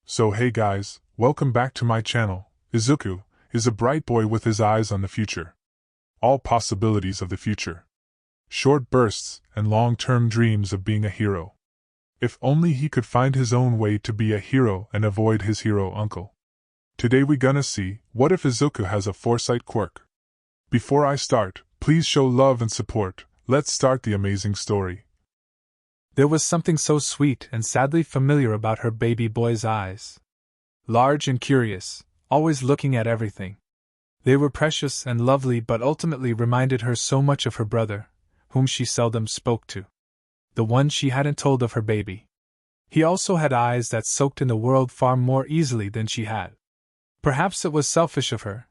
So hey guys, welcome back to my channel. Izuku is a bright boy with his eyes on the future. All possibilities of the future. Short bursts and long-term dreams of being a hero. If only he could find his own way to be a hero and avoid his hero uncle. Today we gonna see, what if Izuku has a Foresight Quirk? Before I start, please show love and support. Let's start the amazing story. There was something so sweet and sadly familiar about her baby boy's eyes. Large and curious, always looking at everything. They were precious and lovely but ultimately reminded her so much of her brother, whom she seldom spoke to. The one she hadn't told of her baby. He also had eyes that soaked in the world far more easily than she had. Perhaps it was selfish of her,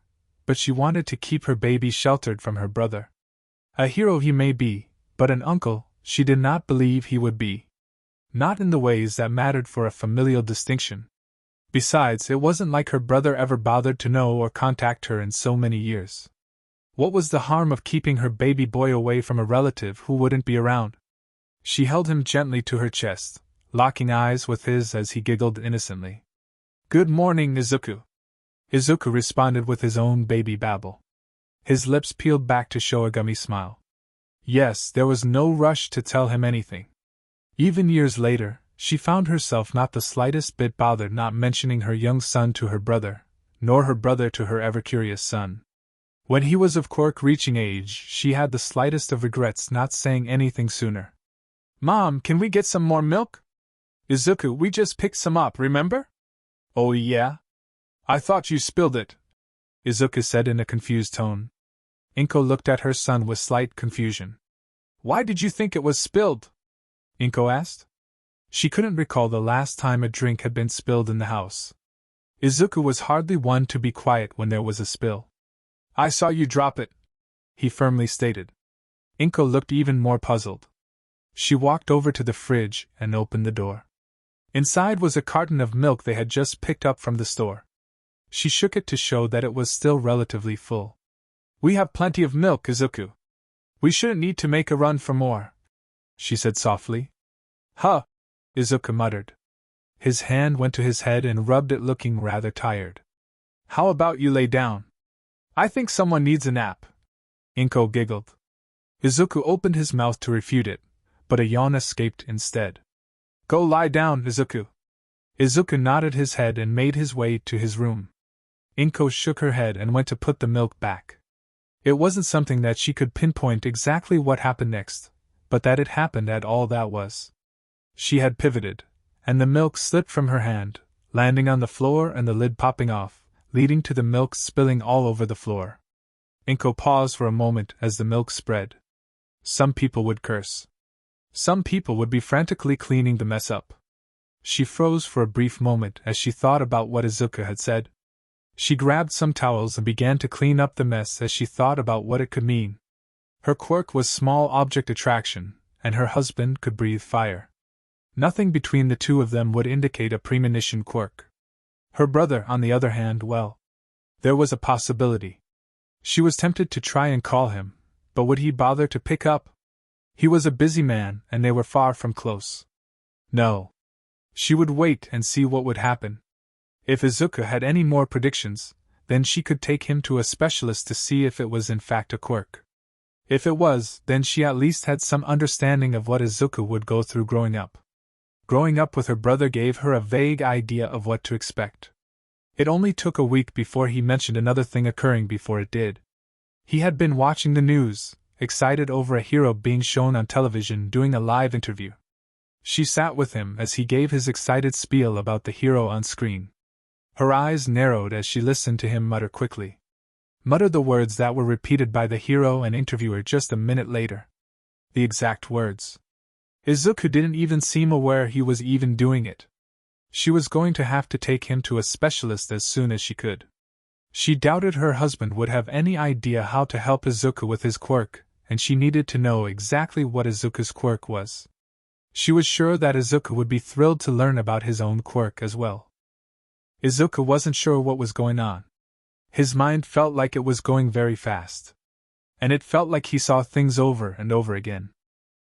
but she wanted to keep her baby sheltered from her brother. A hero he may be, but an uncle, she did not believe he would be. Not in the ways that mattered for a familial distinction. Besides, it wasn't like her brother ever bothered to know or contact her in so many years. What was the harm of keeping her baby boy away from a relative who wouldn't be around? She held him gently to her chest, locking eyes with his as he giggled innocently. "Good morning, Izuku." Izuku responded with his own baby babble. His lips peeled back to show a gummy smile. Yes, there was no rush to tell him anything. Even years later, she found herself not the slightest bit bothered not mentioning her young son to her brother, nor her brother to her ever-curious son. When he was of Quirk reaching age, she had the slightest of regrets not saying anything sooner. "Mom, can we get some more milk?" "Izuku, we just picked some up, remember?" "Oh yeah? I thought you spilled it," Izuku said in a confused tone. Inko looked at her son with slight confusion. "Why did you think it was spilled?" Inko asked. She couldn't recall the last time a drink had been spilled in the house. Izuku was hardly one to be quiet when there was a spill. "I saw you drop it," he firmly stated. Inko looked even more puzzled. She walked over to the fridge and opened the door. Inside was a carton of milk they had just picked up from the store. She shook it to show that it was still relatively full. "We have plenty of milk, Izuku. We shouldn't need to make a run for more," she said softly. "Huh," Izuku muttered. His hand went to his head and rubbed it, looking rather tired. "How about you lay down? I think someone needs a nap." Inko giggled. Izuku opened his mouth to refute it, but a yawn escaped instead. "Go lie down, Izuku." Izuku nodded his head and made his way to his room. Inko shook her head and went to put the milk back. It wasn't something that she could pinpoint exactly what happened next, but that it happened at all that was. She had pivoted, and the milk slipped from her hand, landing on the floor and the lid popping off, leading to the milk spilling all over the floor. Inko paused for a moment as the milk spread. Some people would curse. Some people would be frantically cleaning the mess up. She froze for a brief moment as she thought about what Izuku had said. She grabbed some towels and began to clean up the mess as she thought about what it could mean. Her quirk was small object attraction, and her husband could breathe fire. Nothing between the two of them would indicate a premonition quirk. Her brother, on the other hand, well, there was a possibility. She was tempted to try and call him, but would he bother to pick up? He was a busy man, and they were far from close. No. She would wait and see what would happen. If Izuku had any more predictions, then she could take him to a specialist to see if it was in fact a quirk. If it was, then she at least had some understanding of what Izuku would go through growing up. Growing up with her brother gave her a vague idea of what to expect. It only took a week before he mentioned another thing occurring before it did. He had been watching the news, excited over a hero being shown on television doing a live interview. She sat with him as he gave his excited spiel about the hero on screen. Her eyes narrowed as she listened to him mutter quickly. Mutter the words that were repeated by the hero and interviewer just a minute later. The exact words. Izuku didn't even seem aware he was even doing it. She was going to have to take him to a specialist as soon as she could. She doubted her husband would have any idea how to help Izuku with his quirk, and she needed to know exactly what Izuku's quirk was. She was sure that Izuku would be thrilled to learn about his own quirk as well. Izuku wasn't sure what was going on. His mind felt like it was going very fast. And it felt like he saw things over and over again.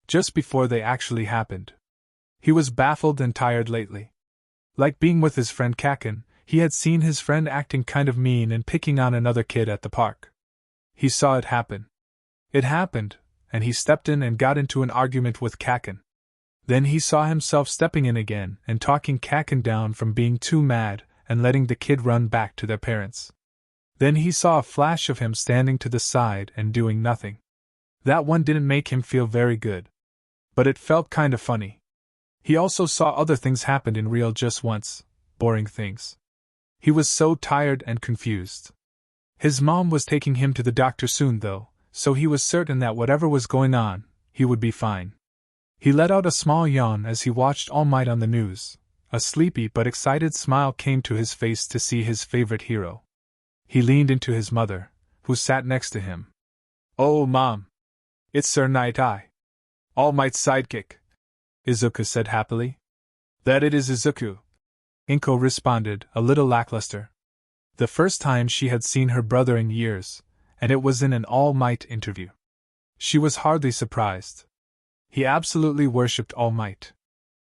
Just before they actually happened. He was baffled and tired lately. Like being with his friend Kaken, he had seen his friend acting kind of mean and picking on another kid at the park. He saw it happen. It happened, and he stepped in and got into an argument with Kaken. Then he saw himself stepping in again and talking Kaken down from being too mad and letting the kid run back to their parents. Then he saw a flash of him standing to the side and doing nothing. That one didn't make him feel very good. But it felt kind of funny. He also saw other things happen in real just once, boring things. He was so tired and confused. His mom was taking him to the doctor soon though, so he was certain that whatever was going on, he would be fine. He let out a small yawn as he watched All Might on the news. A sleepy but excited smile came to his face to see his favorite hero. He leaned into his mother, who sat next to him. "Oh, Mom! It's Sir Night Eye. All Might's sidekick," Izuku said happily. "That it is, Izuku," Inko responded, a little lackluster. The first time she had seen her brother in years, and it was in an All Might interview. She was hardly surprised. He absolutely worshipped All Might.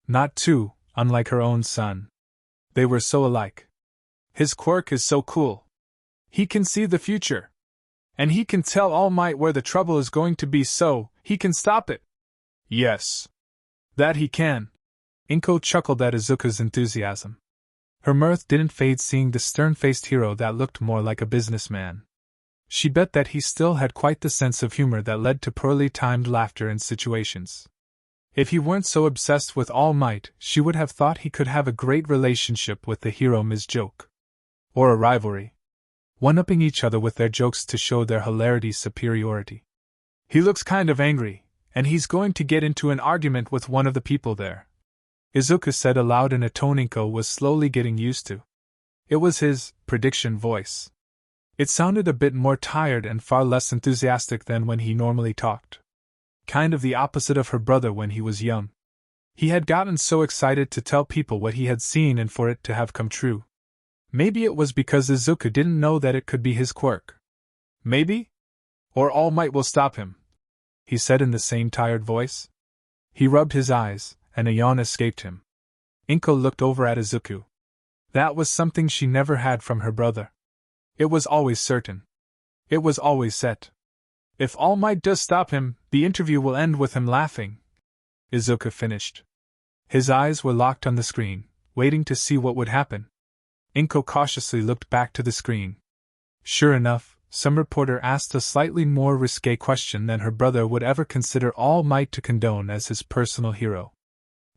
Not too, unlike her own son. They were so alike. His quirk is so cool. He can see the future. And he can tell All Might where the trouble is going to be so he can stop it. Yes. That he can. Inko chuckled at Izuku's enthusiasm. Her mirth didn't fade seeing the stern-faced hero that looked more like a businessman. She bet that he still had quite the sense of humor that led to poorly timed laughter in situations. If he weren't so obsessed with All Might, she would have thought he could have a great relationship with the hero Ms. Joke. Or a rivalry. One-upping each other with their jokes to show their hilarity's superiority. He looks kind of angry, and he's going to get into an argument with one of the people there, Izuku said aloud in a tone Inko was slowly getting used to. It was his prediction voice. It sounded a bit more tired and far less enthusiastic than when he normally talked. Kind of the opposite of her brother when he was young. He had gotten so excited to tell people what he had seen and for it to have come true. Maybe it was because Izuku didn't know that it could be his quirk. Maybe? Or All Might will stop him, he said in the same tired voice. He rubbed his eyes, and a yawn escaped him. Inko looked over at Izuku. That was something she never had from her brother. It was always certain. It was always set. If All Might does stop him, the interview will end with him laughing, Izuku finished. His eyes were locked on the screen, waiting to see what would happen. Inko cautiously looked back to the screen. Sure enough, some reporter asked a slightly more risque question than her brother would ever consider All Might to condone as his personal hero.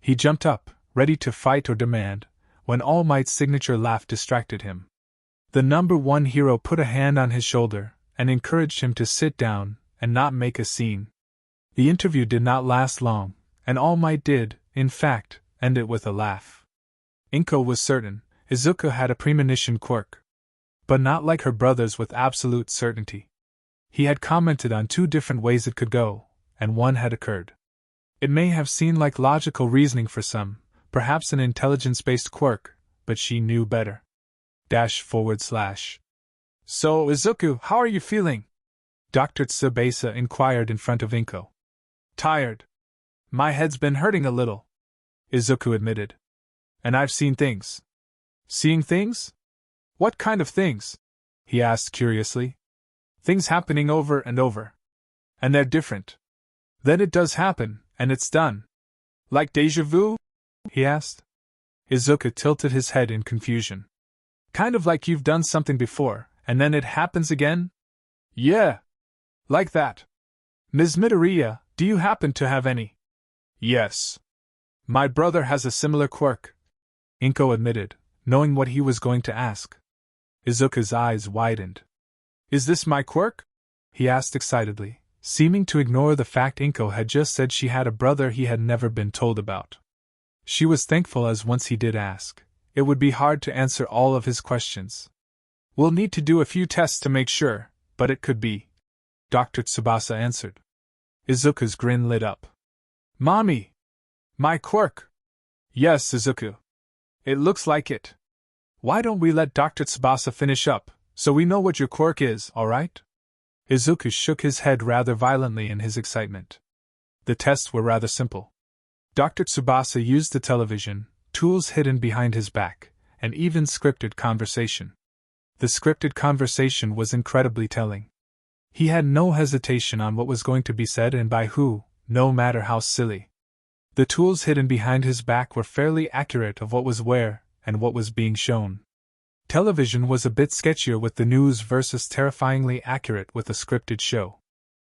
He jumped up, ready to fight or demand, when All Might's signature laugh distracted him. The number one hero put a hand on his shoulder and encouraged him to sit down and not make a scene. The interview did not last long, and All Might did, in fact, end it with a laugh. Inko was certain Izuku had a premonition quirk. But not like her brother's with absolute certainty. He had commented on 2 different ways it could go, and one had occurred. It may have seemed like logical reasoning for some, perhaps an intelligence-based quirk, but she knew better. // So, Izuku, how are you feeling? Dr. Tsubasa inquired in front of Inko. Tired. My head's been hurting a little, Izuku admitted. And I've seen things. Seeing things? What kind of things? He asked curiously. Things happening over and over. And they're different. Then it does happen, and it's done. Like déjà vu? He asked. Izuku tilted his head in confusion. Kind of like you've done something before, and then it happens again? Yeah. Like that. Ms. Midoriya, do you happen to have any? Yes. My brother has a similar quirk, Inko admitted, knowing what he was going to ask. Izuku's eyes widened. Is this my quirk? He asked excitedly, seeming to ignore the fact Inko had just said she had a brother he had never been told about. She was thankful as once he did ask, it would be hard to answer all of his questions. We'll need to do a few tests to make sure, but it could be, Dr. Tsubasa answered. Izuku's grin lit up. Mommy! My quirk! Yes, Izuku. It looks like it. Why don't we let Dr. Tsubasa finish up, so we know what your quirk is, alright? Izuku shook his head rather violently in his excitement. The tests were rather simple. Dr. Tsubasa used the television, tools hidden behind his back, and even scripted conversation. The scripted conversation was incredibly telling. He had no hesitation on what was going to be said and by who, no matter how silly. The tools hidden behind his back were fairly accurate of what was where and what was being shown. Television was a bit sketchier with the news versus terrifyingly accurate with a scripted show.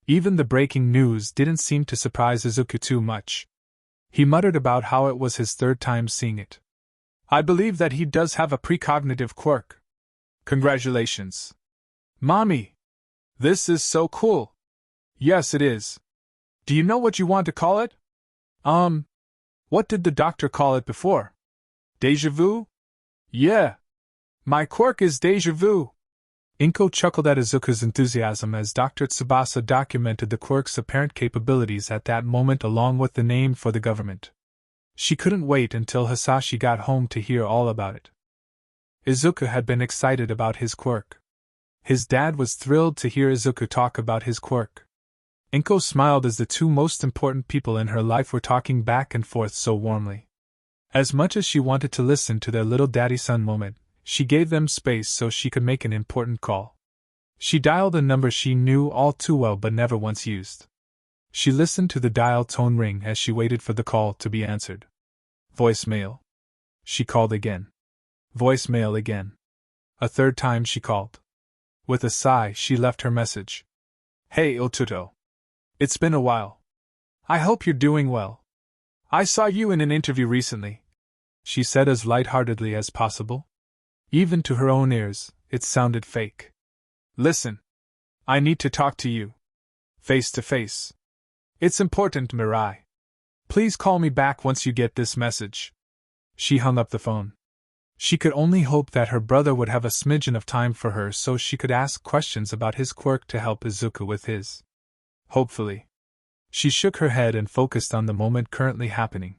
Even the breaking news didn't seem to surprise Izuku too much. He muttered about how it was his third time seeing it. I believe that he does have a precognitive quirk. Congratulations. Mommy! This is so cool. Yes, it is. Do you know what you want to call it? What did the doctor call it before? Deja vu? Yeah. My quirk is deja vu. Inko chuckled at Izuku's enthusiasm as Dr. Tsubasa documented the quirk's apparent capabilities at that moment along with the name for the government. She couldn't wait until Hisashi got home to hear all about it. Izuku had been excited about his quirk. His dad was thrilled to hear Izuku talk about his quirk. Inko smiled as the two most important people in her life were talking back and forth so warmly. As much as she wanted to listen to their little daddy-son moment, she gave them space so she could make an important call. She dialed a number she knew all too well but never once used. She listened to the dial tone ring as she waited for the call to be answered. Voicemail. She called again. Voicemail again. A third time she called. With a sigh, she left her message. Hey, Otuto. It's been a while. I hope you're doing well. I saw you in an interview recently, she said as lightheartedly as possible. Even to her own ears, it sounded fake. Listen. I need to talk to you. Face to face. It's important, Mirai. Please call me back once you get this message. She hung up the phone. She could only hope that her brother would have a smidgen of time for her so she could ask questions about his quirk to help Izuku with his. Hopefully. She shook her head and focused on the moment currently happening.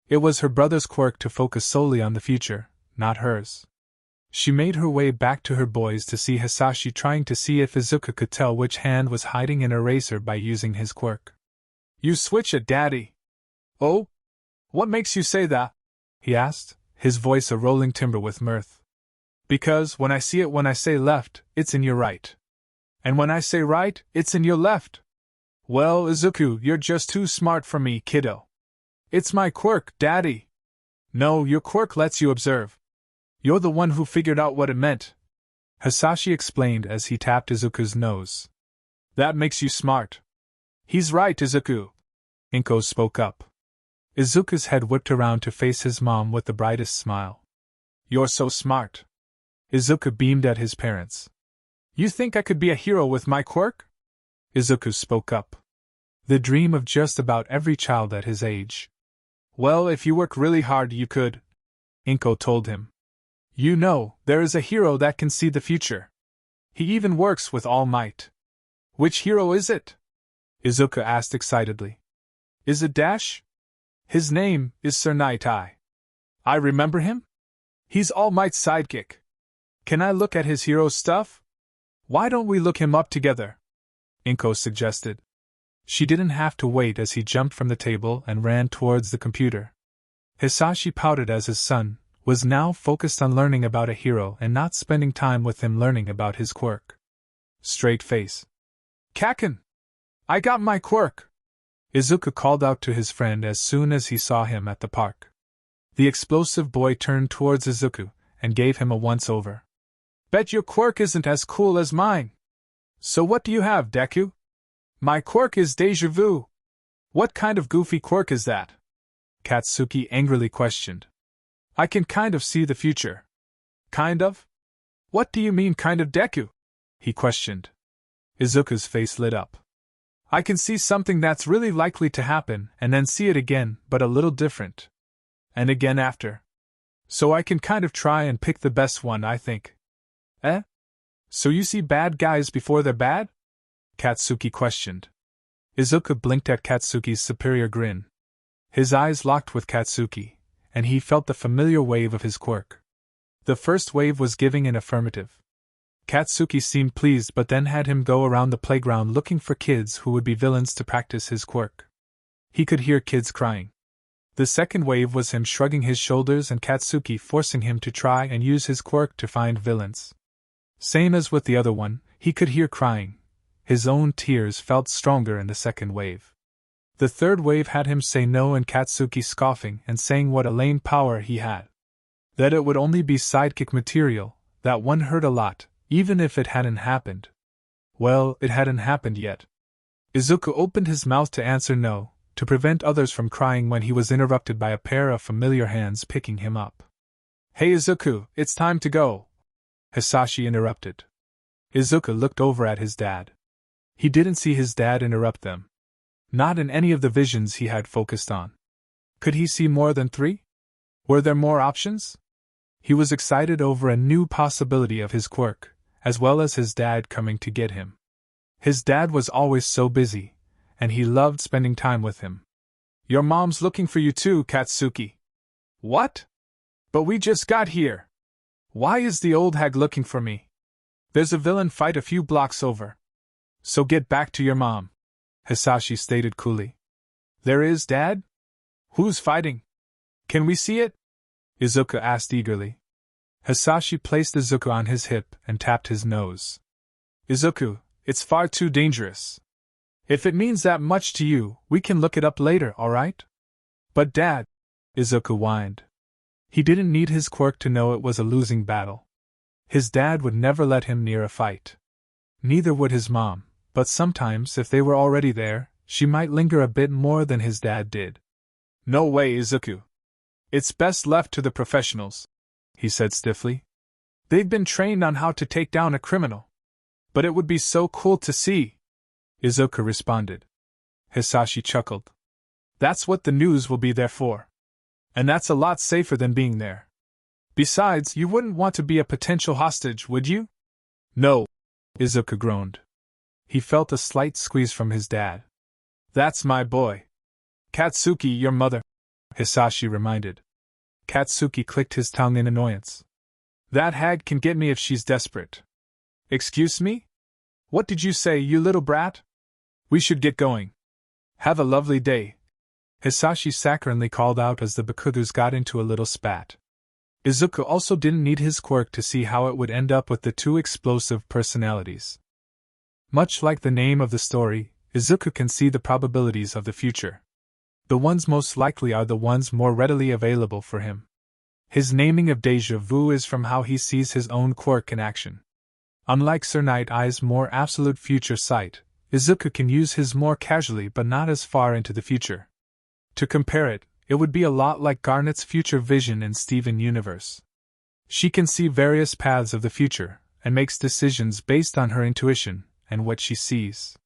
It was her brother's quirk to focus solely on the future, not hers. She made her way back to her boys to see Hisashi trying to see if Izuku could tell which hand was hiding an eraser by using his quirk. You switch it, Daddy. Oh? What makes you say that? He asked, his voice a rolling timbre with mirth. Because when I see it when I say left, it's in your right. And when I say right, it's in your left. Well, Izuku, you're just too smart for me, kiddo. It's my quirk, Daddy. No, your quirk lets you observe. You're the one who figured out what it meant, Hisashi explained as he tapped Izuku's nose. That makes you smart. He's right, Izuku. Inko spoke up. Izuku's head whipped around to face his mom with the brightest smile. You're so smart. Izuku beamed at his parents. You think I could be a hero with my quirk? Izuku spoke up. The dream of just about every child at his age. Well, if you work really hard you could, Inko told him. You know, there is a hero that can see the future. He even works with All Might. Which hero is it? Izuku asked excitedly. Is it Dash? His name is Sir Night Eye. I remember him? He's All Might's sidekick. Can I look at his hero stuff? Why don't we look him up together? Inko suggested. She didn't have to wait as he jumped from the table and ran towards the computer. Hisashi pouted as his son was now focused on learning about a hero and not spending time with him learning about his quirk. Straight face. Kaken! I got my quirk! Izuku called out to his friend as soon as he saw him at the park. The explosive boy turned towards Izuku and gave him a once-over. Bet your quirk isn't as cool as mine. So what do you have, Deku? My quirk is deja vu. What kind of goofy quirk is that? Katsuki angrily questioned. I can kind of see the future. Kind of? What do you mean kind of, Deku? He questioned. Izuku's face lit up. I can see something that's really likely to happen and then see it again, but a little different. And again after. So I can kind of try and pick the best one, I think. Eh? So you see bad guys before they're bad? Katsuki questioned. Izuku blinked at Katsuki's superior grin. His eyes locked with Katsuki, and he felt the familiar wave of his quirk. The first wave was giving an affirmative. Katsuki seemed pleased but then had him go around the playground looking for kids who would be villains to practice his quirk. He could hear kids crying. The second wave was him shrugging his shoulders and Katsuki forcing him to try and use his quirk to find villains. Same as with the other one, he could hear crying. His own tears felt stronger in the second wave. The third wave had him say no and Katsuki scoffing and saying what a lame power he had. That it would only be sidekick material, that one hurt a lot, even if it hadn't happened. Well, it hadn't happened yet. Izuku opened his mouth to answer no, to prevent others from crying when he was interrupted by a pair of familiar hands picking him up. Hey Izuku, it's time to go, Hisashi interrupted. Izuku looked over at his dad. He didn't see his dad interrupt them. Not in any of the visions he had focused on. Could he see more than 3? Were there more options? He was excited over a new possibility of his quirk, as well as his dad coming to get him. His dad was always so busy, and he loved spending time with him. Your mom's looking for you too, Katsuki. What? But we just got here. Why is the old hag looking for me? There's a villain fight a few blocks over. So get back to your mom, Hisashi stated coolly. There is, Dad? Who's fighting? Can we see it? Izuku asked eagerly. Hisashi placed Izuku on his hip and tapped his nose. Izuku, it's far too dangerous. If it means that much to you, we can look it up later, alright? But Dad, Izuku whined. He didn't need his quirk to know it was a losing battle. His dad would never let him near a fight. Neither would his mom, but sometimes if they were already there, she might linger a bit more than his dad did. No way, Izuku. It's best left to the professionals, he said stiffly. They've been trained on how to take down a criminal. But it would be so cool to see, Izuku responded. Hisashi chuckled. That's what the news will be there for. And that's a lot safer than being there. Besides, you wouldn't want to be a potential hostage, would you? No, Izuku groaned. He felt a slight squeeze from his dad. That's my boy. Katsuki, your mother, Hisashi reminded. Katsuki clicked his tongue in annoyance. That hag can get me if she's desperate. Excuse me? What did you say, you little brat? We should get going. Have a lovely day, Hisashi saccharinely called out as the Bakugus got into a little spat. Izuku also didn't need his quirk to see how it would end up with the two explosive personalities. Much like the name of the story, Izuku can see the probabilities of the future. The ones most likely are the ones more readily available for him. His naming of déjà vu is from how he sees his own quirk in action. Unlike Sir Night Eye's more absolute future sight, Izuku can use his more casually but not as far into the future. To compare it, it would be a lot like Garnet's future vision in Steven Universe. She can see various paths of the future, and makes decisions based on her intuition and what she sees.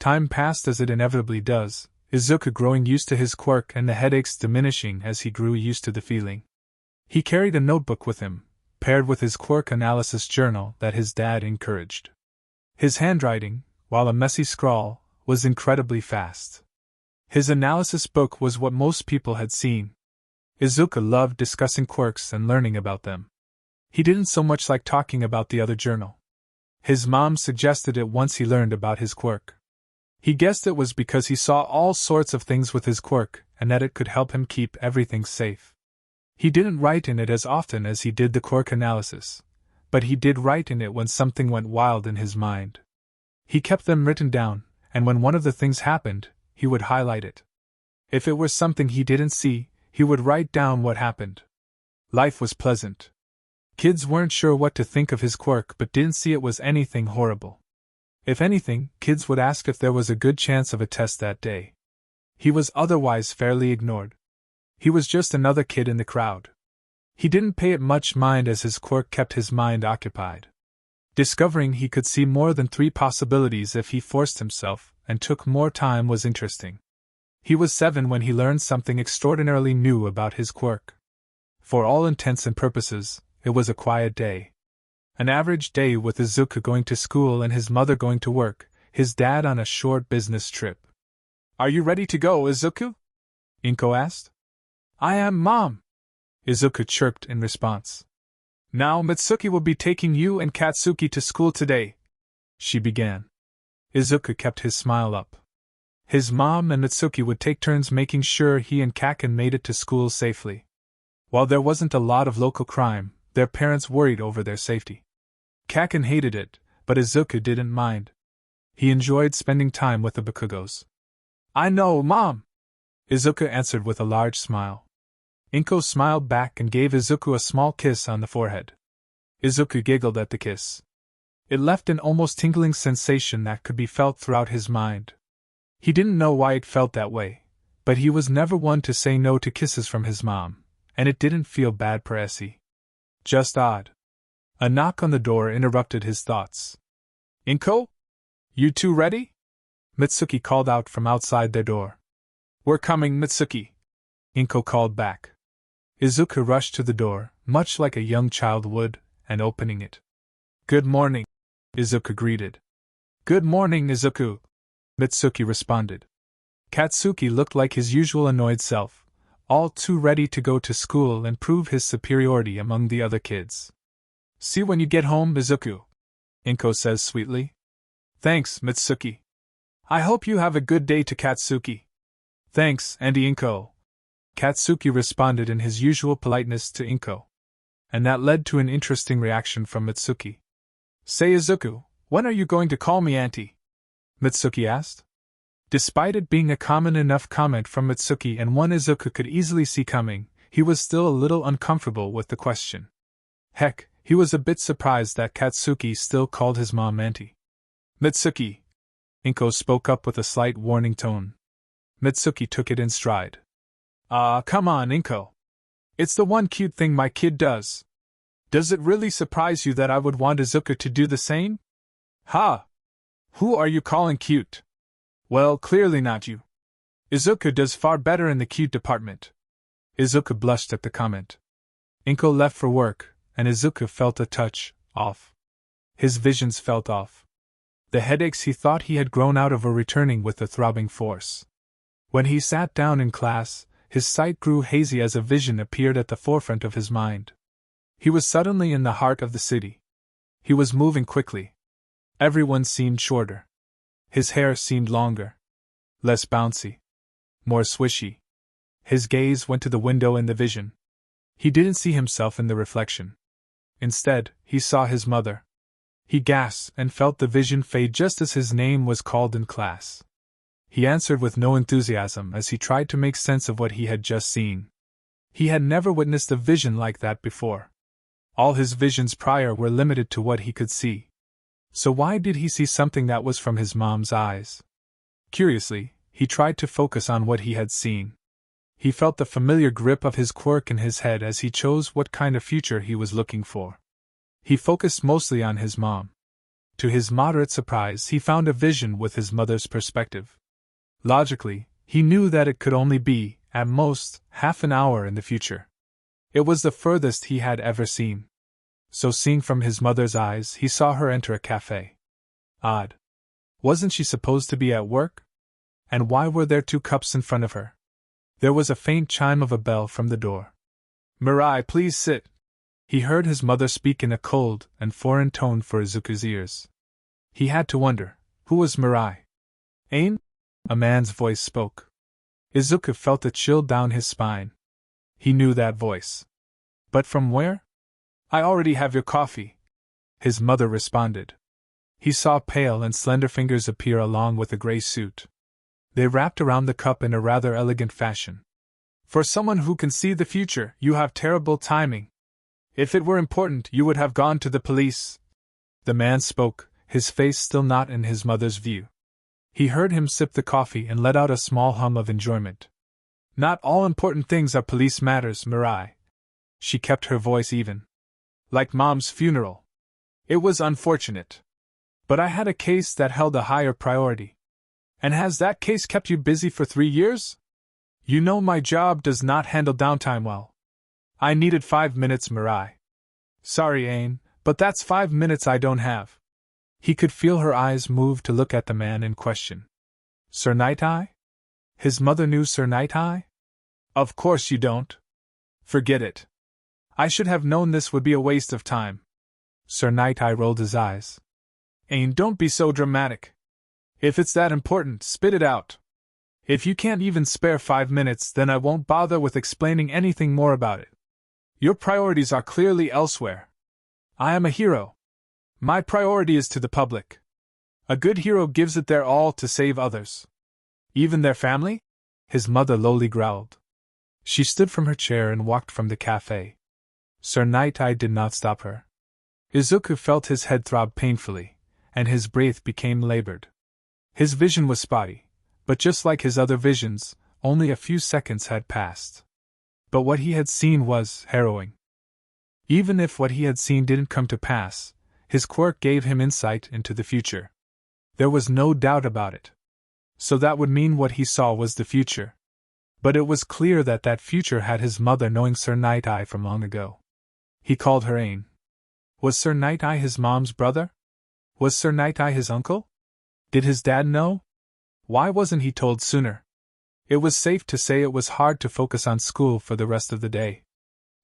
Time passed as it inevitably does, Izuku growing used to his quirk and the headaches diminishing as he grew used to the feeling. He carried a notebook with him, paired with his quirk analysis journal that his dad encouraged. His handwriting, while a messy scrawl, was incredibly fast. His analysis book was what most people had seen. Izuku loved discussing quirks and learning about them. He didn't so much like talking about the other journal. His mom suggested it once he learned about his quirk. He guessed it was because he saw all sorts of things with his quirk and that it could help him keep everything safe. He didn't write in it as often as he did the quirk analysis, but he did write in it when something went wild in his mind. He kept them written down, and when one of the things happened, he would highlight it. If it were something he didn't see, he would write down what happened. Life was pleasant. Kids weren't sure what to think of his quirk but didn't see it was anything horrible. If anything, kids would ask if there was a good chance of a test that day. He was otherwise fairly ignored. He was just another kid in the crowd. He didn't pay it much mind as his quirk kept his mind occupied. Discovering he could see more than 3 possibilities if he forced himself and took more time was interesting. He was 7 when he learned something extraordinarily new about his quirk. For all intents and purposes, it was a quiet day. An average day with Izuku going to school and his mother going to work, his dad on a short business trip. Are you ready to go, Izuku? Inko asked. I am, Mom, Izuku chirped in response. Now Mitsuki will be taking you and Katsuki to school today, she began. Izuku kept his smile up. His mom and Mitsuki would take turns making sure he and Kaken made it to school safely. While there wasn't a lot of local crime, their parents worried over their safety. Kaken hated it, but Izuku didn't mind. He enjoyed spending time with the Bakugos. "I know, Mom!" Izuku answered with a large smile. Inko smiled back and gave Izuku a small kiss on the forehead. Izuku giggled at the kiss. It left an almost tingling sensation that could be felt throughout his mind. He didn't know why it felt that way, but he was never one to say no to kisses from his mom, and it didn't feel bad per se. Just odd. A knock on the door interrupted his thoughts. "Inko? You two ready?" Mitsuki called out from outside their door. "We're coming, Mitsuki," Inko called back. Izuku rushed to the door, much like a young child would, and opening it. "Good morning," Izuku greeted. "Good morning, Izuku," Mitsuki responded. Katsuki looked like his usual annoyed self, all too ready to go to school and prove his superiority among the other kids. "See when you get home, Izuku," Inko says sweetly. "Thanks, Mitsuki. I hope you have a good day to Katsuki." "Thanks, Auntie Inko," Katsuki responded in his usual politeness to Inko. And that led to an interesting reaction from Mitsuki. "Say, Izuku, when are you going to call me Auntie?" Mitsuki asked. Despite it being a common enough comment from Mitsuki and one Izuku could easily see coming, he was still a little uncomfortable with the question. Heck, he was a bit surprised that Katsuki still called his mom Auntie. "Mitsuki," Inko spoke up with a slight warning tone. Mitsuki took it in stride. Come on, Inko. It's the one cute thing my kid does. Does it really surprise you that I would want Izuku to do the same?" "Ha! Who are you calling cute?" "Well, clearly not you. Izuku does far better in the cute department." Izuku blushed at the comment. Inko left for work, and Izuku felt a touch off. His visions felt off. The headaches he thought he had grown out of were returning with a throbbing force. When he sat down in class, his sight grew hazy as a vision appeared at the forefront of his mind. He was suddenly in the heart of the city. He was moving quickly. Everyone seemed shorter. His hair seemed longer. Less bouncy. More swishy. His gaze went to the window in the vision. He didn't see himself in the reflection. Instead, he saw his mother. He gasped and felt the vision fade just as his name was called in class. He answered with no enthusiasm as he tried to make sense of what he had just seen. He had never witnessed a vision like that before. All his visions prior were limited to what he could see. So why did he see something that was from his mom's eyes? Curiously, he tried to focus on what he had seen. He felt the familiar grip of his quirk in his head as he chose what kind of future he was looking for. He focused mostly on his mom. To his moderate surprise, he found a vision with his mother's perspective. Logically, he knew that it could only be, at most, half an hour in the future. It was the furthest he had ever seen. So seeing from his mother's eyes, he saw her enter a cafe. Odd. Wasn't she supposed to be at work? And why were there 2 cups in front of her? There was a faint chime of a bell from the door. "Mirai, please sit." He heard his mother speak in a cold and foreign tone for Izuku's ears. He had to wonder, who was Mirai? "Ain?" A man's voice spoke. Izuku felt a chill down his spine. He knew that voice. But from where? "I already have your coffee," his mother responded. He saw pale and slender fingers appear along with a gray suit. They wrapped around the cup in a rather elegant fashion. "For someone who can see the future, you have terrible timing. If it were important, you would have gone to the police." The man spoke, his face still not in his mother's view. He heard him sip the coffee and let out a small hum of enjoyment. "Not all important things are police matters, Mirai." She kept her voice even. "Like Mom's funeral. It was unfortunate. But I had a case that held a higher priority." "And has that case kept you busy for 3 years? You know my job does not handle downtime well." "I needed 5 minutes, Mirai." "Sorry, Ain, but that's 5 minutes I don't have." He could feel her eyes move to look at the man in question. Sir Night-Eye? His mother knew Sir Night-Eye? "Of course you don't. Forget it. I should have known this would be a waste of time." Sir Night-Eye rolled his eyes. "Ain, don't be so dramatic. If it's that important, spit it out." If you can't even spare 5 minutes, then I won't bother with explaining anything more about it. Your priorities are clearly elsewhere. I am a hero. My priority is to the public. A good hero gives it their all to save others. Even their family? His mother lowly growled. She stood from her chair and walked from the cafe. Sir Night-Eye did not stop her. Izuku felt his head throb painfully, and his breath became labored. His vision was spotty, but just like his other visions, only a few seconds had passed. But what he had seen was harrowing. Even if what he had seen didn't come to pass, his quirk gave him insight into the future. There was no doubt about it. So that would mean what he saw was the future. But it was clear that that future had his mother knowing Sir Night-Eye from long ago. He called her Ain. Was Sir Night-Eye his mom's brother? Was Sir Night-Eye his uncle? Did his dad know? Why wasn't he told sooner? It was safe to say it was hard to focus on school for the rest of the day.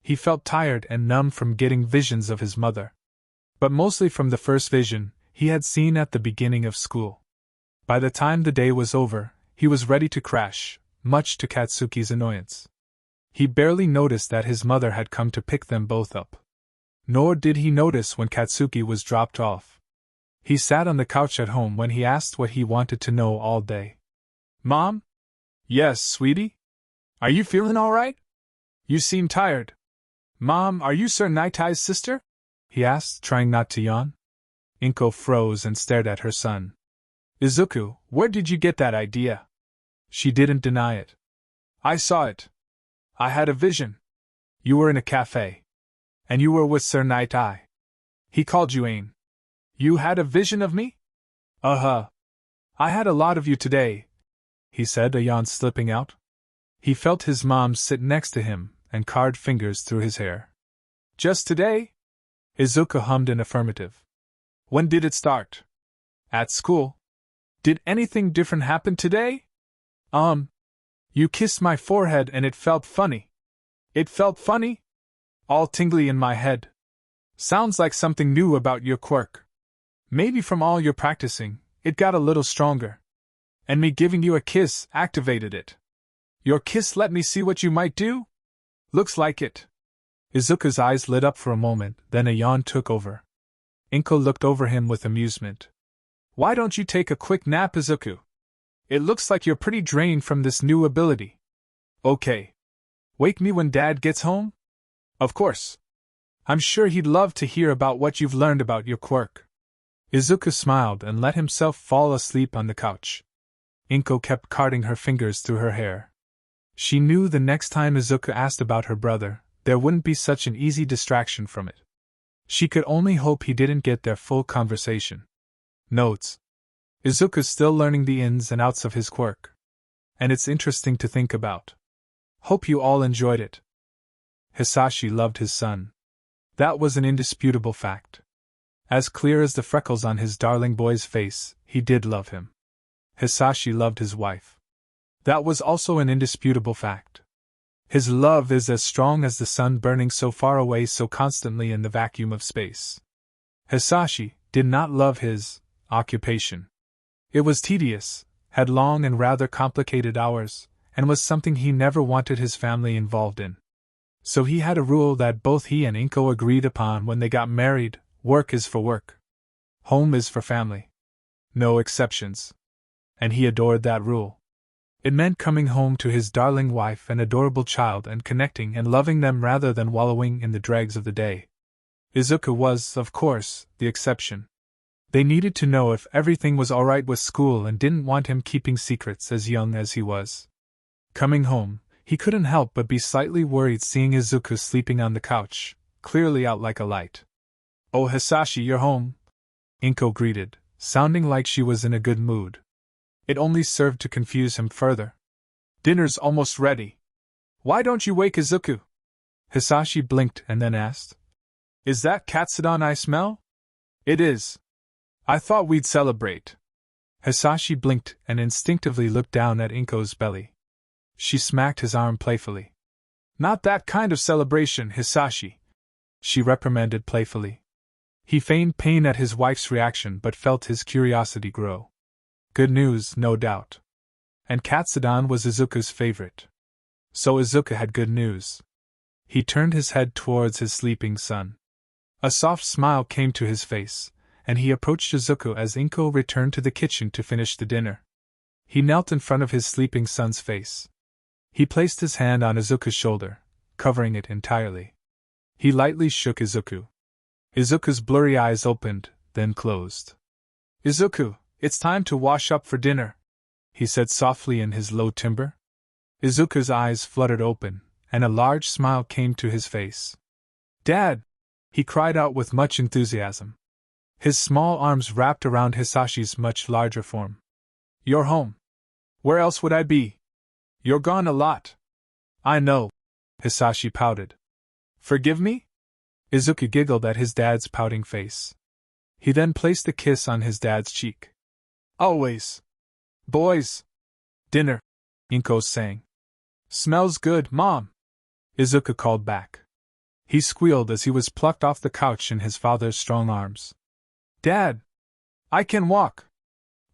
He felt tired and numb from getting visions of his mother. But mostly from the first vision he had seen at the beginning of school. By the time the day was over, he was ready to crash, much to Katsuki's annoyance. He barely noticed that his mother had come to pick them both up. Nor did he notice when Katsuki was dropped off. He sat on the couch at home when he asked what he wanted to know all day. Mom? Yes, sweetie? Are you feeling all right? You seem tired. Mom, are you Sir Night-Eye's sister? He asked, trying not to yawn. Inko froze and stared at her son. Izuku, where did you get that idea? She didn't deny it. I saw it. I had a vision. You were in a cafe. And you were with Sir Night-Eye. He called you Ain. You had a vision of me? Uh-huh. I had a lot of you today, he said, a yawn slipping out. He felt his mom sit next to him and carved fingers through his hair. Just today? Izuku hummed an affirmative. When did it start? At school. Did anything different happen today? You kissed my forehead and it felt funny. It felt funny? All tingly in my head. Sounds like something new about your quirk. Maybe from all your practicing, it got a little stronger. And me giving you a kiss activated it. Your kiss let me see what you might do? Looks like it. Izuku's eyes lit up for a moment, then a yawn took over. Inko looked over him with amusement. Why don't you take a quick nap, Izuku? It looks like you're pretty drained from this new ability. Okay. Wake me when Dad gets home? Of course. I'm sure he'd love to hear about what you've learned about your quirk. Izuku smiled and let himself fall asleep on the couch. Inko kept carting her fingers through her hair. She knew the next time Izuku asked about her brother, there wouldn't be such an easy distraction from it. She could only hope he didn't get their full conversation. Notes. Izuku's still learning the ins and outs of his quirk. And it's interesting to think about. Hope you all enjoyed it. Hisashi loved his son. That was an indisputable fact. As clear as the freckles on his darling boy's face, he did love him. Hisashi loved his wife. That was also an indisputable fact. His love is as strong as the sun burning so far away so constantly in the vacuum of space. Hisashi did not love his occupation. It was tedious, had long and rather complicated hours, and was something he never wanted his family involved in. So he had a rule that both he and Inko agreed upon when they got married: work is for work. Home is for family. No exceptions. And he adored that rule. It meant coming home to his darling wife and adorable child and connecting and loving them rather than wallowing in the dregs of the day. Izuku was, of course, the exception. They needed to know if everything was alright with school and didn't want him keeping secrets as young as he was. Coming home, he couldn't help but be slightly worried seeing Izuku sleeping on the couch, clearly out like a light. Oh, Hisashi, you're home, Inko greeted, sounding like she was in a good mood. It only served to confuse him further. Dinner's almost ready. Why don't you wake Izuku? Hisashi blinked and then asked. Is that katsudon I smell? It is. I thought we'd celebrate. Hisashi blinked and instinctively looked down at Inko's belly. She smacked his arm playfully. Not that kind of celebration, Hisashi, she reprimanded playfully. He feigned pain at his wife's reaction but felt his curiosity grow. Good news, no doubt. And Katsudon was Izuku's favorite. So Izuku had good news. He turned his head towards his sleeping son. A soft smile came to his face, and he approached Izuku as Inko returned to the kitchen to finish the dinner. He knelt in front of his sleeping son's face. He placed his hand on Izuku's shoulder, covering it entirely. He lightly shook Izuku. Izuku's blurry eyes opened, then closed. "Izuku, it's time to wash up for dinner," he said softly in his low timbre. Izuku's eyes fluttered open, and a large smile came to his face. "Dad!" he cried out with much enthusiasm. His small arms wrapped around Hisashi's much larger form. "You're home. Where else would I be? You're gone a lot." "I know," Hisashi pouted. "Forgive me?" Izuku giggled at his dad's pouting face. He then placed a kiss on his dad's cheek. "Always. Boys. Dinner," Inko sang. "Smells good, Mom," Izuku called back. He squealed as he was plucked off the couch in his father's strong arms. "Dad! I can walk!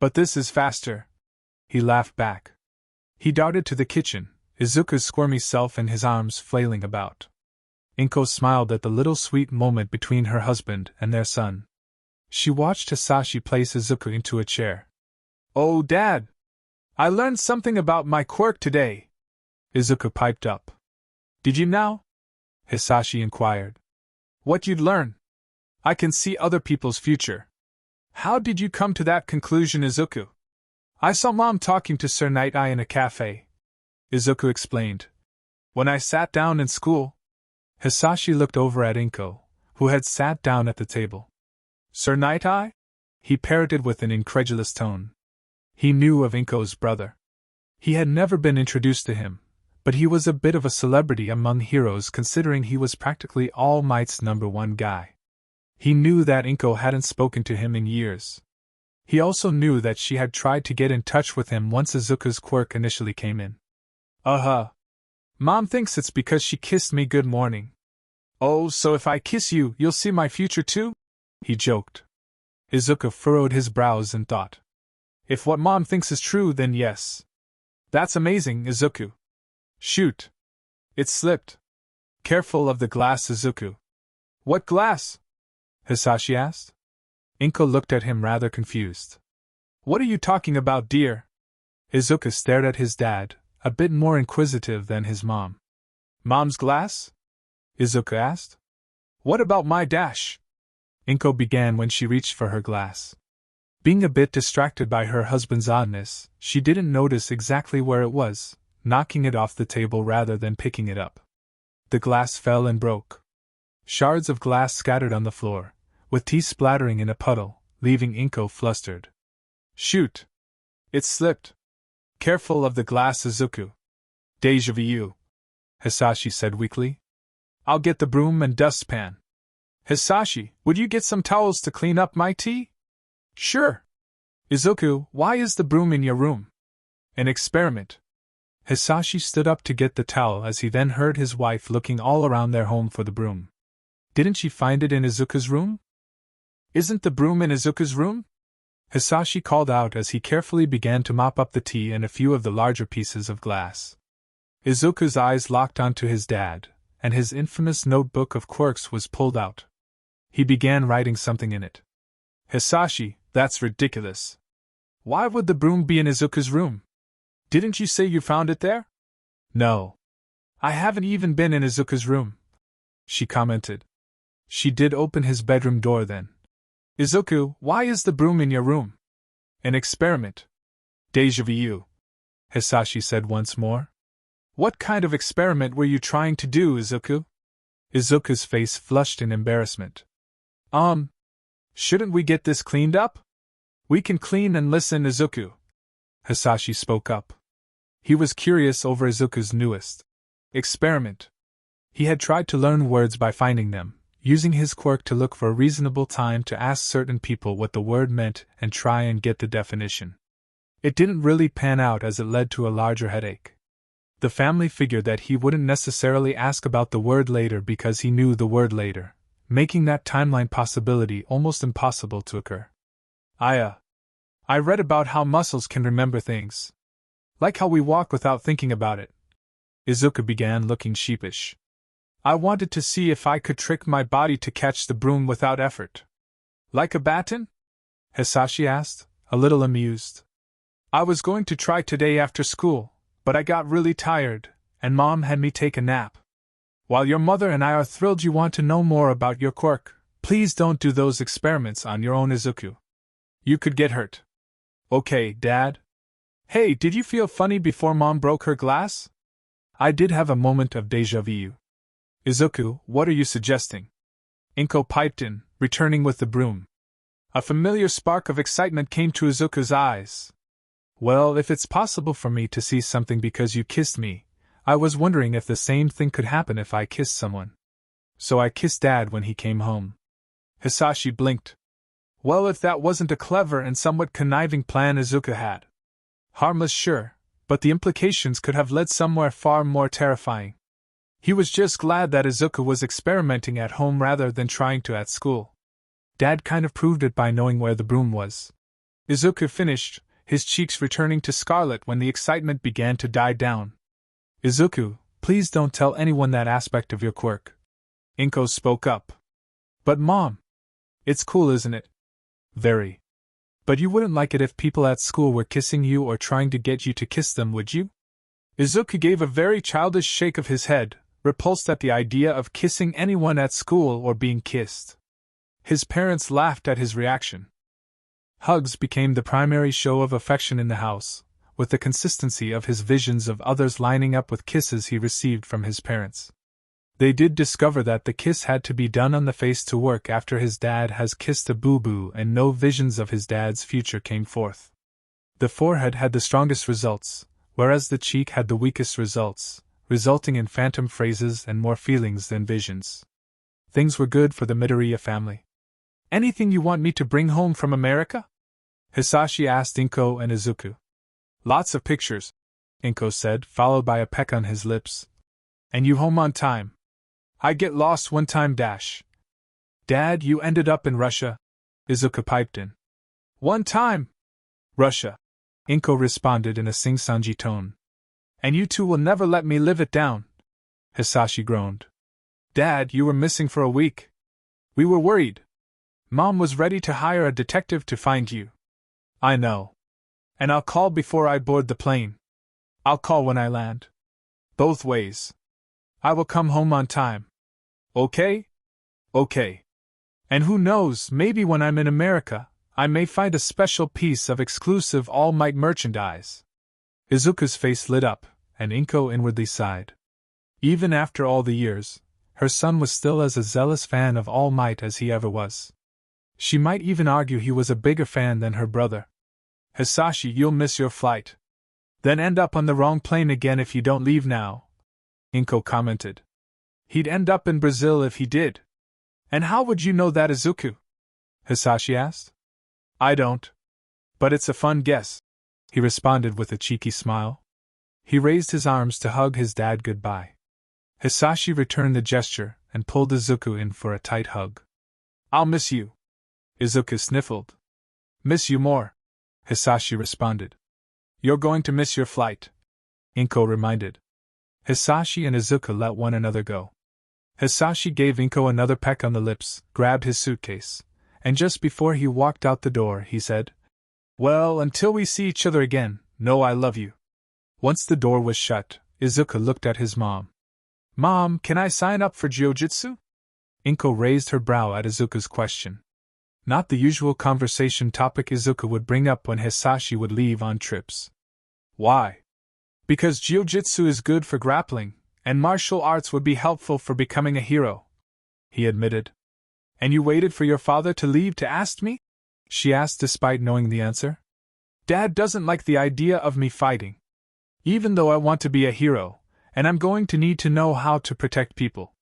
But this is faster," he laughed back. He darted to the kitchen, Izuku's squirmy self in his arms flailing about. Inko smiled at the little sweet moment between her husband and their son. She watched Hisashi place Izuku into a chair. "Oh, Dad! I learned something about my quirk today," Izuku piped up. "Did you now?" Hisashi inquired. "What you'd learn? I can see other people's future." "How did you come to that conclusion, Izuku?" "I saw Mom talking to Sir Night-Eye in a cafe," Izuku explained. "When I sat down in school." Hisashi looked over at Inko, who had sat down at the table. "Sir Night-Eye?" he parroted with an incredulous tone. He knew of Inko's brother. He had never been introduced to him, but he was a bit of a celebrity among heroes considering he was practically All Might's #1 guy. He knew that Inko hadn't spoken to him in years. He also knew that she had tried to get in touch with him once Izuku's quirk initially came in. Mom thinks it's because she kissed me good morning." "Oh, so if I kiss you, you'll see my future too?" he joked. Izuku furrowed his brows in thought. "If what Mom thinks is true, then yes. That's amazing, Izuku." "Shoot! It slipped. Careful of the glass, Izuku." "What glass?" Hisashi asked. Inko looked at him rather confused. "What are you talking about, dear?" Izuku stared at his dad, a bit more inquisitive than his mom. "Mom's glass?" Izuku asked. "What about my dash?" Inko began when she reached for her glass. Being a bit distracted by her husband's oddness, she didn't notice exactly where it was, knocking it off the table rather than picking it up. The glass fell and broke. Shards of glass scattered on the floor, with tea splattering in a puddle, leaving Inko flustered. "Shoot! It slipped. Careful of the glass, Izuku." "Deja vu," Hisashi said weakly. "I'll get the broom and dustpan." "Hisashi, would you get some towels to clean up my tea?" "Sure." "Izuku, why is the broom in your room?" "An experiment." Hisashi stood up to get the towel as he then heard his wife looking all around their home for the broom. "Didn't she find it in Izuku's room?" "Isn't the broom in Izuku's room?" Hisashi called out as he carefully began to mop up the tea and a few of the larger pieces of glass. Izuku's eyes locked onto his dad, and his infamous notebook of quirks was pulled out. He began writing something in it. "Hisashi, that's ridiculous. Why would the broom be in Izuku's room? Didn't you say you found it there?" "No. I haven't even been in Izuku's room," she commented. She did open his bedroom door then. "Izuku, why is the broom in your room?" "An experiment." "Deja vu," Hisashi said once more. "What kind of experiment were you trying to do, Izuku?" Izuku's face flushed in embarrassment. Shouldn't we get this cleaned up?" "We can clean and listen, Izuku," Hisashi spoke up. He was curious over Izuku's newest experiment. He had tried to learn words by finding them, using his quirk to look for a reasonable time to ask certain people what the word meant and try and get the definition. It didn't really pan out as it led to a larger headache. The family figured that he wouldn't necessarily ask about the word later because he knew the word later, making that timeline possibility almost impossible to occur. I read about how muscles can remember things," Like how we walk without thinking about it. Izuku began looking sheepish. I wanted to see if I could trick my body to catch the broom without effort. Like a baton? Hisashi asked, a little amused. I was going to try today after school, but I got really tired, and Mom had me take a nap. While your mother and I are thrilled you want to know more about your quirk, please don't do those experiments on your own, Izuku. You could get hurt. Okay, Dad. Hey, did you feel funny before Mom broke her glass? I did have a moment of déjà vu. Izuku, what are you suggesting? Inko piped in, returning with the broom. A familiar spark of excitement came to Izuku's eyes. Well, if it's possible for me to see something because you kissed me, I was wondering if the same thing could happen if I kissed someone. So I kissed Dad when he came home. Hisashi blinked. Well, if that wasn't a clever and somewhat conniving plan Izuku had. Harmless, sure, but the implications could have led somewhere far more terrifying. He was just glad that Izuku was experimenting at home rather than trying to at school. Dad kind of proved it by knowing where the broom was. Izuku finished, his cheeks returning to scarlet when the excitement began to die down. Izuku, please don't tell anyone that aspect of your quirk. Inko spoke up. But Mom! It's cool, isn't it? Very. But you wouldn't like it if people at school were kissing you or trying to get you to kiss them, would you? Izuku gave a very childish shake of his head, repulsed at the idea of kissing anyone at school or being kissed. His parents laughed at his reaction. Hugs became the primary show of affection in the house, with the consistency of his visions of others lining up with kisses he received from his parents. They did discover that the kiss had to be done on the face to work after his dad has kissed a boo-boo, and no visions of his dad's future came forth. The forehead had the strongest results, whereas the cheek had the weakest results, resulting in phantom phrases and more feelings than visions. Things were good for the Midoriya family. Anything you want me to bring home from America? Hisashi asked Inko and Izuku. Lots of pictures, Inko said, followed by a peck on his lips. And you home on time. I get lost one time dash. Dad, you ended up in Russia, Izuku piped in. One time? Russia, Inko responded in a sing-songy tone. And you two will never let me live it down, Hisashi groaned. Dad, you were missing for a week. We were worried. Mom was ready to hire a detective to find you. I know. And I'll call before I board the plane. I'll call when I land. Both ways. I will come home on time. Okay? Okay. And who knows, maybe when I'm in America, I may find a special piece of exclusive All Might merchandise. Izuku's face lit up, and Inko inwardly sighed. Even after all the years, her son was still as a zealous fan of All Might as he ever was. She might even argue he was a bigger fan than her brother. Hisashi, you'll miss your flight. Then end up on the wrong plane again if you don't leave now, Inko commented. He'd end up in Brazil if he did. And how would you know that, Izuku? Hisashi asked. I don't. But it's a fun guess, he responded with a cheeky smile. He raised his arms to hug his dad goodbye. Hisashi returned the gesture and pulled Izuku in for a tight hug. I'll miss you, Izuku sniffled. Miss you more, Hisashi responded. You're going to miss your flight, Inko reminded. Hisashi and Izuku let one another go. Hisashi gave Inko another peck on the lips, grabbed his suitcase, and just before he walked out the door, he said, Well, until we see each other again, know I love you. Once the door was shut, Izuku looked at his mom. Mom, can I sign up for jiu-jitsu? Inko raised her brow at Izuku's question. Not the usual conversation topic Izuku would bring up when Hisashi would leave on trips. Why? Because jiu-jitsu is good for grappling, and martial arts would be helpful for becoming a hero, he admitted. And you waited for your father to leave to ask me? She asked despite knowing the answer. Dad doesn't like the idea of me fighting. Even though I want to be a hero, and I'm going to need to know how to protect people.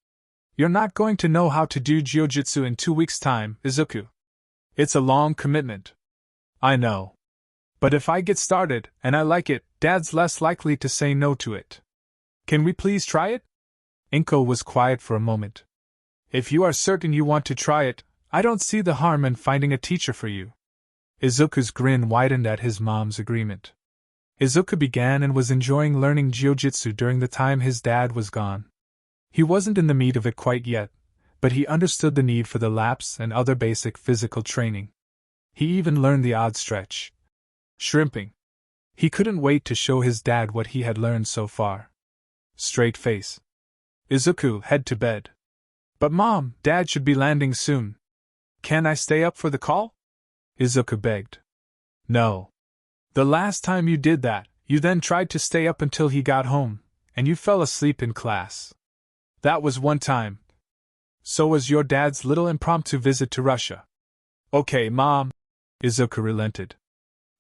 You're not going to know how to do jiu-jitsu in 2 weeks' time, Izuku. It's a long commitment. I know. But if I get started, and I like it, Dad's less likely to say no to it. Can we please try it? Inko was quiet for a moment. If you are certain you want to try it, I don't see the harm in finding a teacher for you. Izuku's grin widened at his mom's agreement. Izuku began and was enjoying learning jiu-jitsu during the time his dad was gone. He wasn't in the meat of it quite yet, but he understood the need for the laps and other basic physical training. He even learned the odd stretch. Shrimping. He couldn't wait to show his dad what he had learned so far. Straight face. Izuku, head to bed. But Mom, Dad should be landing soon. Can I stay up for the call? Izuku begged. No. The last time you did that, you then tried to stay up until he got home, and you fell asleep in class. That was one time. So was your dad's little impromptu visit to Russia. Okay, Mom. Izuku relented.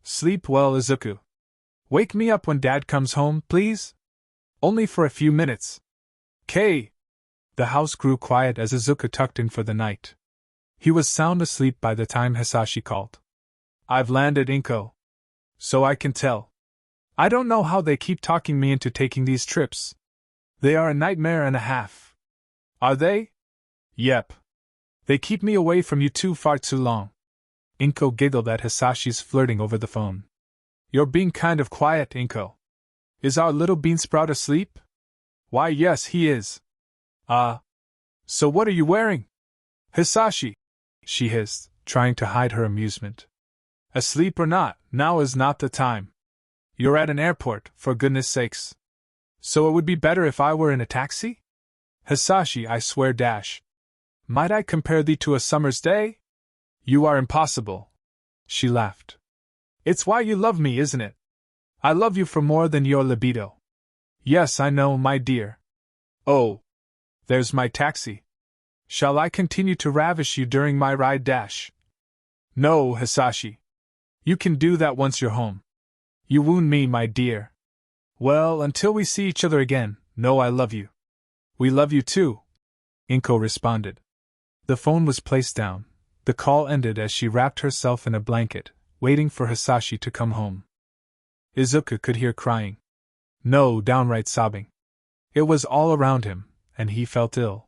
Sleep well, Izuku. Wake me up when Dad comes home, please? Only for a few minutes. K. The house grew quiet as Izuku tucked in for the night. He was sound asleep by the time Hisashi called. I've landed, Inko. So I can tell. I don't know how they keep talking me into taking these trips. They are a nightmare and a half. Are they? Yep. They keep me away from you two far too long. Inko giggled at Hisashi's flirting over the phone. You're being kind of quiet, Inko. Is our little beansprout asleep? Why, yes, he is. So what are you wearing? Hisashi, she hissed, trying to hide her amusement. Asleep or not, now is not the time. You're at an airport, for goodness sakes. So it would be better if I were in a taxi? Hisashi, I swear dash. Might I compare thee to a summer's day? You are impossible. She laughed. It's why you love me, isn't it? I love you for more than your libido. Yes, I know, my dear. Oh. There's my taxi. Shall I continue to ravish you during my ride dash? No, Hisashi. You can do that once you're home. You wound me, my dear. Well, until we see each other again, know I love you. We love you too, Inko responded. The phone was placed down. The call ended as she wrapped herself in a blanket, waiting for Hisashi to come home. Izuku could hear crying. No, downright sobbing. It was all around him, and he felt ill.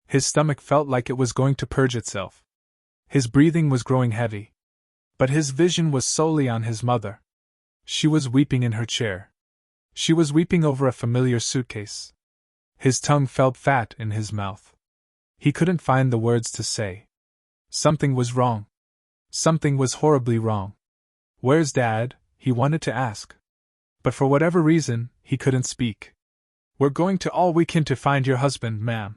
His stomach felt like it was going to purge itself. His breathing was growing heavy. But his vision was solely on his mother. She was weeping in her chair. She was weeping over a familiar suitcase. His tongue felt fat in his mouth. He couldn't find the words to say. Something was wrong. Something was horribly wrong. Where's Dad? He wanted to ask. But for whatever reason, he couldn't speak. We're going to all weekend to find your husband, ma'am.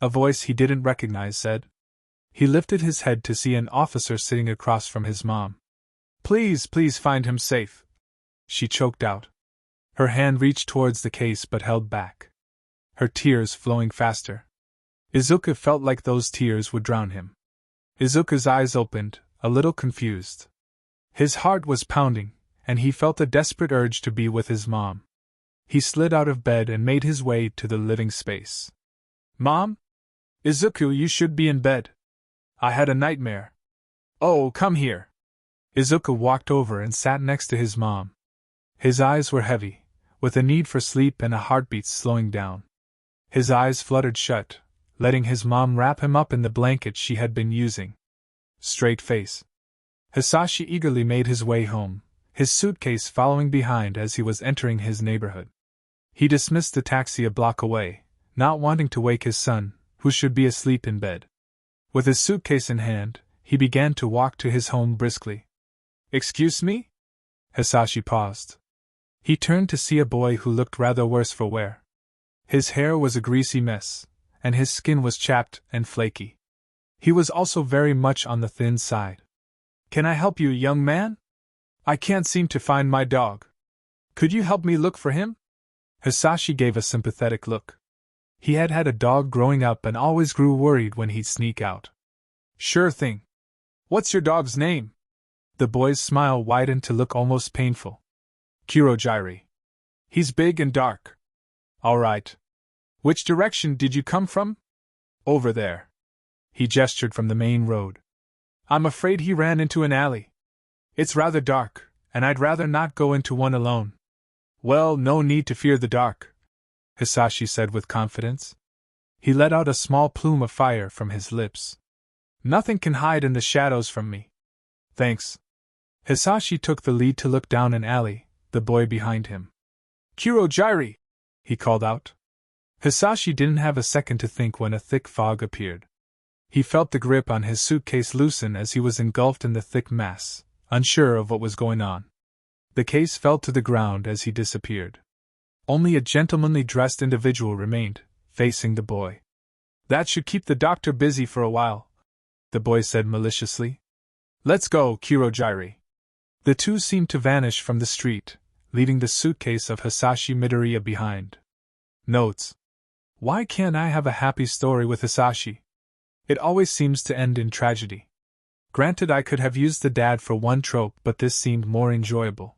A voice he didn't recognize said. He lifted his head to see an officer sitting across from his mom. Please, please find him safe. She choked out. Her hand reached towards the case but held back. Her tears flowing faster. Izuku felt like those tears would drown him. Izuku's eyes opened, a little confused. His heart was pounding, and he felt a desperate urge to be with his mom. He slid out of bed and made his way to the living space. Mom? Izuku, you should be in bed. I had a nightmare. Oh, come here. Izuku walked over and sat next to his mom. His eyes were heavy, with a need for sleep and a heartbeat slowing down. His eyes fluttered shut, letting his mom wrap him up in the blanket she had been using. Straight face. Hisashi eagerly made his way home, his suitcase following behind as he was entering his neighborhood. He dismissed the taxi a block away, not wanting to wake his son, who should be asleep in bed. With his suitcase in hand, he began to walk to his home briskly. Excuse me? Hisashi paused. He turned to see a boy who looked rather worse for wear. His hair was a greasy mess, and his skin was chapped and flaky. He was also very much on the thin side. Can I help you, young man? I can't seem to find my dog. Could you help me look for him? Hisashi gave a sympathetic look. He had had a dog growing up and always grew worried when he'd sneak out. Sure thing. What's your dog's name? The boy's smile widened to look almost painful. Kurojiri. He's big and dark. All right. Which direction did you come from? Over there. He gestured from the main road. I'm afraid he ran into an alley. It's rather dark, and I'd rather not go into one alone. Well, no need to fear the dark, Hisashi said with confidence. He let out a small plume of fire from his lips. Nothing can hide in the shadows from me. Thanks. Hisashi took the lead to look down an alley, the boy behind him. "Kurogyri!" he called out. Hisashi didn't have a second to think when a thick fog appeared. He felt the grip on his suitcase loosen as he was engulfed in the thick mass, unsure of what was going on. The case fell to the ground as he disappeared. Only a gentlemanly dressed individual remained, facing the boy. "That should keep the doctor busy for a while," the boy said maliciously. "Let's go, Kurogyri." The two seemed to vanish from the street, leaving the suitcase of Hisashi Midoriya behind. Notes: why can't I have a happy story with Hisashi? It always seems to end in tragedy. Granted, I could have used the dad for one trope, but this seemed more enjoyable.